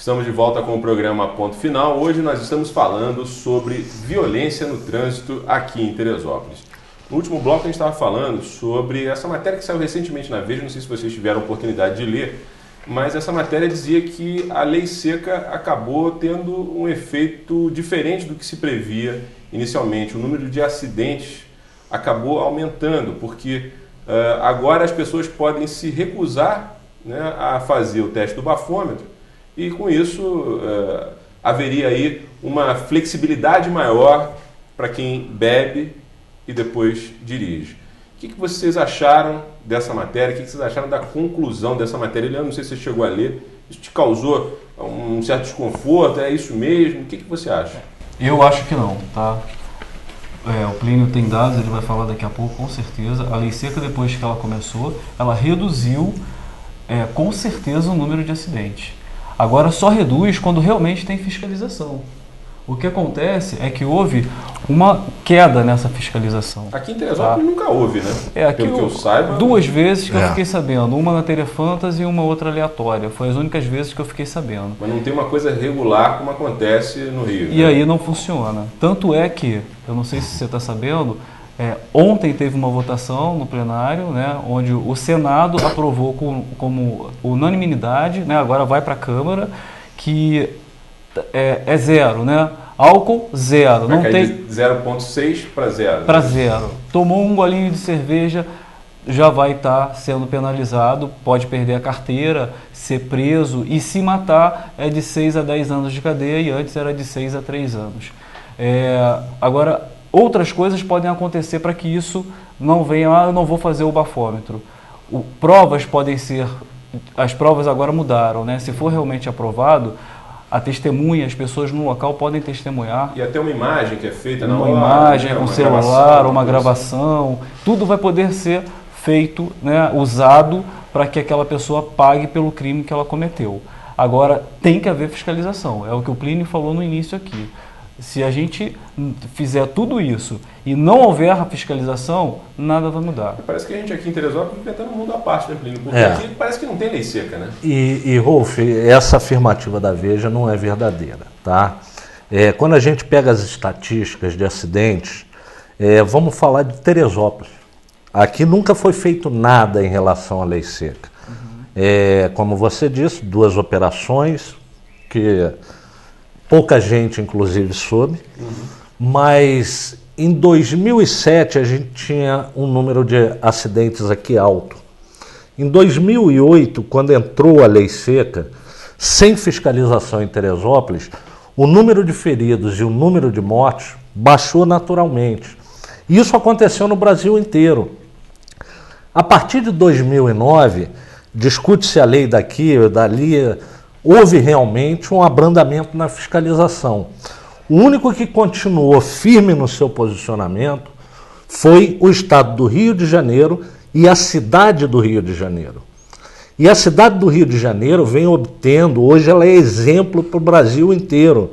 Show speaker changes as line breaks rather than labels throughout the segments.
Estamos de volta com o programa Ponto Final. Hoje nós estamos falando sobre violência no trânsito aqui em Teresópolis. No último bloco a gente estava falando sobre essa matéria que saiu recentemente na Veja, não sei se vocês tiveram a oportunidade de ler, mas essa matéria dizia que a lei seca acabou tendo um efeito diferente do que se previa inicialmente. O número de acidentes acabou aumentando, porque agora as pessoas podem se recusar, né, a fazer o teste do bafômetro e com isso haveria aí uma flexibilidade maior para quem bebe e depois dirige. O que vocês acharam dessa matéria? O que vocês acharam da conclusão dessa matéria? Leandro, não sei se você chegou a ler. Isso te causou um certo desconforto? É isso mesmo? O que você acha?
Eu acho que não, tá? O Plínio tem dados, ele vai falar daqui a pouco, com certeza. A lei seca, depois que ela começou, ela reduziu, com certeza, o número de acidentes. Agora, só reduz quando realmente tem fiscalização. O que acontece é que houve uma queda nessa fiscalização.
Aqui em Teresópolis nunca houve, né?
Aqui pelo que eu saiba... Duas vezes que eu fiquei sabendo. Uma na Telefantas e uma outra aleatória. Foi as únicas vezes que eu fiquei sabendo.
Mas não tem uma coisa regular como acontece no Rio.
E aí não funciona. Tanto é que, eu não sei se você está sabendo, ontem teve uma votação no plenário, né, onde o Senado aprovou como unanimidade, né, agora vai para a Câmara, que é zero, né? Álcool, zero.
Vai cair de 0,6 para zero.
Para zero. Tomou um golinho de cerveja, já vai estar sendo penalizado, pode perder a carteira, ser preso e se matar é de 6 a 10 anos de cadeia e antes era de 6 a 3 anos. Agora, outras coisas podem acontecer para que isso não venha, eu não vou fazer o bafômetro. Provas podem ser, as provas agora mudaram, né? Se for realmente aprovado, a testemunha, as pessoas no local podem testemunhar.
E até uma imagem que é feita na
hora.
Uma
imagem com celular, uma gravação, tudo vai poder ser feito, né, usado para que aquela pessoa pague pelo crime que ela cometeu. Agora, tem que haver fiscalização, é o que o Plínio falou no início aqui. Se a gente fizer tudo isso e não houver a fiscalização, nada vai mudar.
Parece que a gente aqui em Teresópolis está tentando um mundo à parte, né, Plínio? Porque aqui parece que não tem lei seca, né?
E Rolf, essa afirmativa da Veja não é verdadeira, tá? Quando a gente pega as estatísticas de acidentes, vamos falar de Teresópolis. Aqui nunca foi feito nada em relação à lei seca. Como você disse, 2 operações que... pouca gente, inclusive, soube, mas em 2007 a gente tinha um número de acidentes aqui alto. Em 2008, quando entrou a lei seca, sem fiscalização em Teresópolis, o número de feridos e o número de mortes baixou naturalmente. Isso aconteceu no Brasil inteiro. A partir de 2009, discute-se a lei daqui ou dali. Houve realmente um abrandamento na fiscalização. O único que continuou firme no seu posicionamento foi o Estado do Rio de Janeiro e a cidade do Rio de Janeiro. E a cidade do Rio de Janeiro vem obtendo, hoje ela é exemplo para o Brasil inteiro.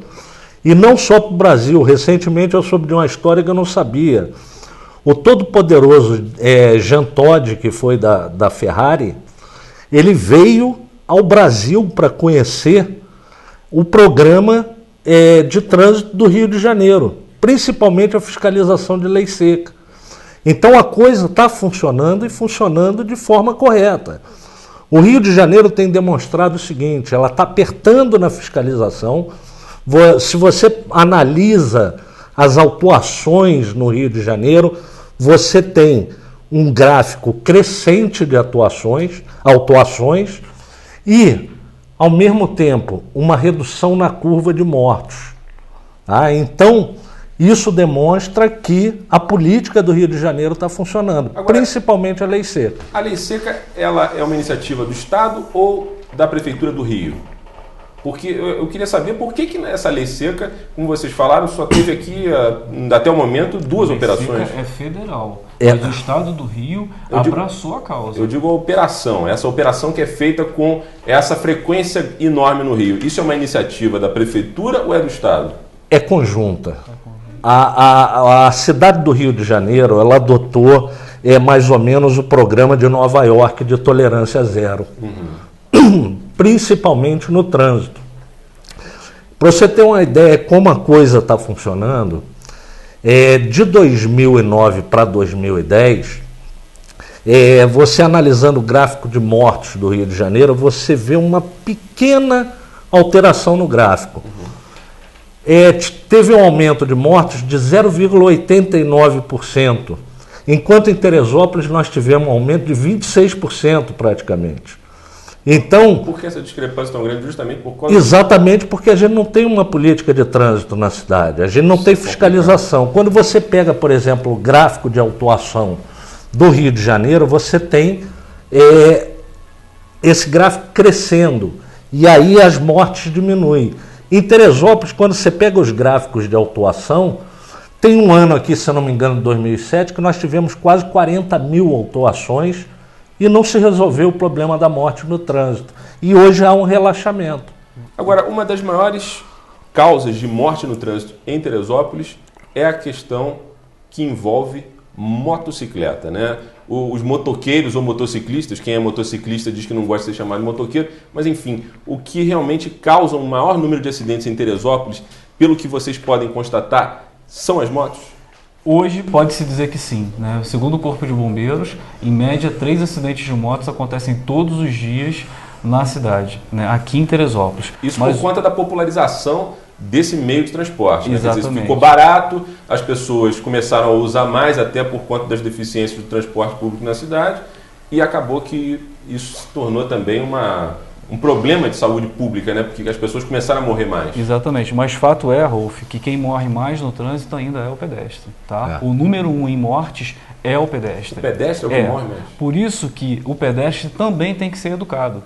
E não só para o Brasil. Recentemente eu soube de uma história que eu não sabia. O todo-poderoso Jean Todt, que foi da Ferrari, ele veio ao Brasil para conhecer o programa de trânsito do Rio de Janeiro, principalmente a fiscalização de lei seca. Então a coisa está funcionando e funcionando de forma correta. O Rio de Janeiro tem demonstrado o seguinte, ela está apertando na fiscalização. Se você analisa as autuações no Rio de Janeiro, você tem um gráfico crescente de autuações, e, ao mesmo tempo, uma redução na curva de mortos. Então, isso demonstra que a política do Rio de Janeiro está funcionando, principalmente a lei seca.
A lei seca, ela é uma iniciativa do Estado ou da Prefeitura do Rio? Porque eu queria saber por que essa lei seca, como vocês falaram, só teve aqui, até o momento, 2 operações.
É federal. Mas o Estado do Rio abraçou a causa.
Eu digo a operação, essa operação que é feita com essa frequência enorme no Rio. Isso é uma iniciativa da Prefeitura ou é do Estado?
É conjunta. A cidade do Rio de Janeiro, ela adotou mais ou menos o programa de Nova York de tolerância zero. Principalmente no trânsito. Para você ter uma ideia como a coisa está funcionando, de 2009 para 2010, você analisando o gráfico de mortes do Rio de Janeiro, você vê uma pequena alteração no gráfico. Teve um aumento de mortes de 0,89%, enquanto em Teresópolis nós tivemos um aumento de 26% praticamente. Então,
por que essa discrepância tão grande? Justamente por conta...
Exatamente porque a gente não tem uma política de trânsito na cidade, a gente não tem fiscalização. Quando você pega, por exemplo, o gráfico de autuação do Rio de Janeiro, você tem esse gráfico crescendo, e aí as mortes diminuem. Em Teresópolis, quando você pega os gráficos de autuação, tem um ano aqui, se eu não me engano, 2007, que nós tivemos quase 40 mil autuações e não se resolveu o problema da morte no trânsito. E hoje há um relaxamento.
Agora, uma das maiores causas de morte no trânsito em Teresópolis é a questão que envolve motocicleta, né? Os motoqueiros ou motociclistas, quem é motociclista diz que não gosta de ser chamado de motoqueiro, mas enfim, o que realmente causa um maior número de acidentes em Teresópolis, pelo que vocês podem constatar, são as motos?
Hoje pode-se dizer que sim, né? Segundo o Corpo de Bombeiros, em média 3 acidentes de motos acontecem todos os dias na cidade, né? Aqui em Teresópolis.
Isso por conta da popularização desse meio de transporte. Né?
Exatamente.
Quer dizer, ficou barato, as pessoas começaram a usar mais até por conta das deficiências do transporte público na cidade e acabou que isso se tornou também um problema de saúde pública, né? Porque as pessoas começaram a morrer mais.
Exatamente, mas fato é, Rolf, que quem morre mais no trânsito ainda é o pedestre, tá? O número 1 em mortes é o pedestre.
O pedestre é o que morre mais.
Por isso que o pedestre também tem que ser educado.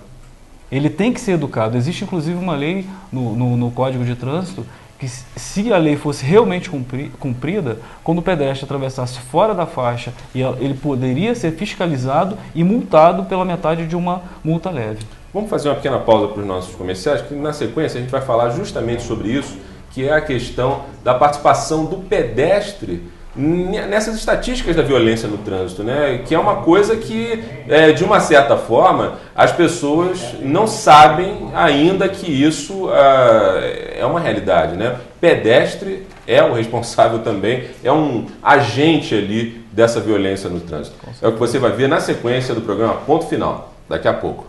Ele tem que ser educado. Existe inclusive uma lei no Código de Trânsito que, se a lei fosse realmente cumprida, quando o pedestre atravessasse fora da faixa, ele poderia ser fiscalizado e multado pela metade de uma multa leve.
Vamos fazer uma pequena pausa para os nossos comerciais, que na sequência a gente vai falar justamente sobre isso, que é a questão da participação do pedestre nessas estatísticas da violência no trânsito, né? Que é uma coisa que, de uma certa forma, as pessoas não sabem ainda que isso é uma realidade, né? Pedestre é o responsável também, é um agente ali dessa violência no trânsito. É o que você vai ver na sequência do programa Ponto Final, daqui a pouco.